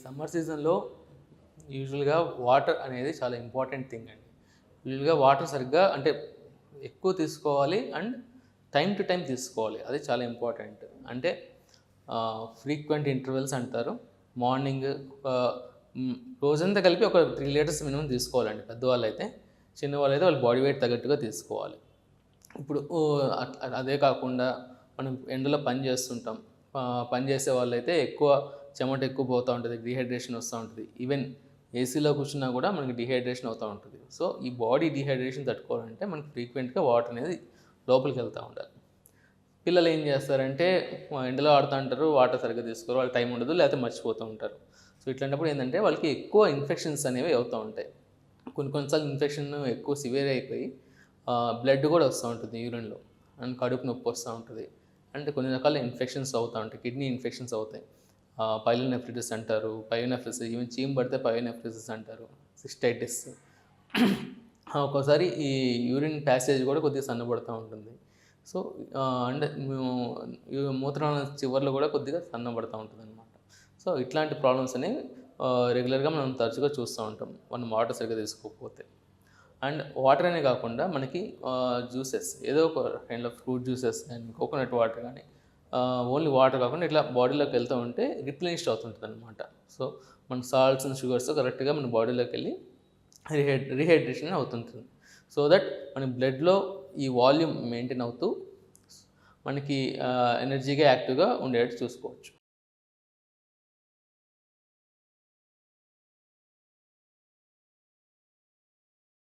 Summer సీజన్లో యూజువల్గా water అనేది చాలా ఇంపార్టెంట్ థింగ్ అండి. యూజువల్గా వాటర్ సరిగ్గా అంటే ఎక్కువ తీసుకోవాలి అండ్ టైం టు టైం తీసుకోవాలి. అది చాలా ఇంపార్టెంట్. అంటే ఫ్రీక్వెంట్ ఇంటర్వెల్స్ అంటారు. మార్నింగ్ రోజంతా కలిపి ఒక 3 లీటర్స్ మినిమం తీసుకోవాలండి పెద్దవాళ్ళు అయితే. చిన్నవాళ్ళు అయితే వాళ్ళ బాడీ వెయిట్ తగ్గట్టుగా తీసుకోవాలి. ఇప్పుడు అదే కాకుండా మనం ఎండలో పని చేస్తుంటాం. పని చేసే వాళ్ళైతే ఎక్కువ చెమట ఎక్కువ పోతూ ఉంటుంది, డీహైడ్రేషన్ వస్తూ ఉంటుంది. ఈవెన్ ఏసీలో కూర్చున్నా కూడా మనకి డీహైడ్రేషన్ అవుతూ ఉంటుంది. సో ఈ బాడీ డీహైడ్రేషన్ తట్టుకోవాలంటే మనకి ఫ్రీక్వెంట్గా వాటర్ అనేది లోపలికి వెళ్తూ ఉండాలి. పిల్లలు ఏం చేస్తారంటే ఎండలో ఆడుతూ ఉంటారు, వాటర్ సరిగ్గా తీసుకోరు, వాళ్ళకి టైం ఉండదు, లేకపోతే మర్చిపోతూ ఉంటారు. సో ఇట్లాంటప్పుడు ఏంటంటే వాళ్ళకి ఎక్కువ ఇన్ఫెక్షన్స్ అనేవి అవుతూ ఉంటాయి. కొన్నిసార్లు ఇన్ఫెక్షన్ ఎక్కువ సివియర్ అయిపోయి బ్లడ్ కూడా వస్తూ ఉంటుంది యూరిన్లో, అండ్ కడుపు నొప్పి వస్తూ ఉంటుంది. అంటే కొన్ని రకాల ఇన్ఫెక్షన్స్ అవుతూ ఉంటాయి, కిడ్నీ ఇన్ఫెక్షన్స్ అవుతాయి. పైలోనెఫ్రిటిస్ అంటారు, పయోనెఫ్రిస్, ఈవెన్ చీమ్ పడితే పయోనెఫ్రిసిస్ అంటారు, సిస్టైటిస్. ఒక్కోసారి ఈ యూరిన్ ప్యాసేజ్ కూడా కొద్దిగా సన్నబడుతూ ఉంటుంది. సో అండ్ మూత్రాల చివర్లో కూడా కొద్దిగా సన్నబడుతూ ఉంటుంది అనమాట. సో ఇట్లాంటి ప్రాబ్లమ్స్ అనేవి రెగ్యులర్గా మనం తరచుగా చూస్తూ ఉంటాం మనం వాటర్ సరిగ్గా తీసుకోకపోతే. అండ్ వాటర్ అనే కాకుండా మనకి జ్యూసెస్, ఏదో ఒక కైండ్ ఆఫ్ ఫ్రూట్ జ్యూసెస్ కానీ కోకోనట్ వాటర్ కానీ, ఓన్లీ వాటర్ కాకుండా ఇట్లా బాడీలోకి వెళ్తూ ఉంటే రిప్లెనిష్డ్ అవుతుంటుంది అనమాట. సో మన సాల్ట్స్ అండ్ షుగర్స్ కరెక్ట్గా మన బాడీలోకి వెళ్ళి రీహైడ్రేషన్ అవుతుంటుంది. సో దట్ మన బ్లడ్లో ఈ వాల్యూమ్ మెయింటైన్ అవుతూ మనకి ఎనర్జీగా యాక్టివ్గా ఉండేటట్టు చూసుకోవచ్చు.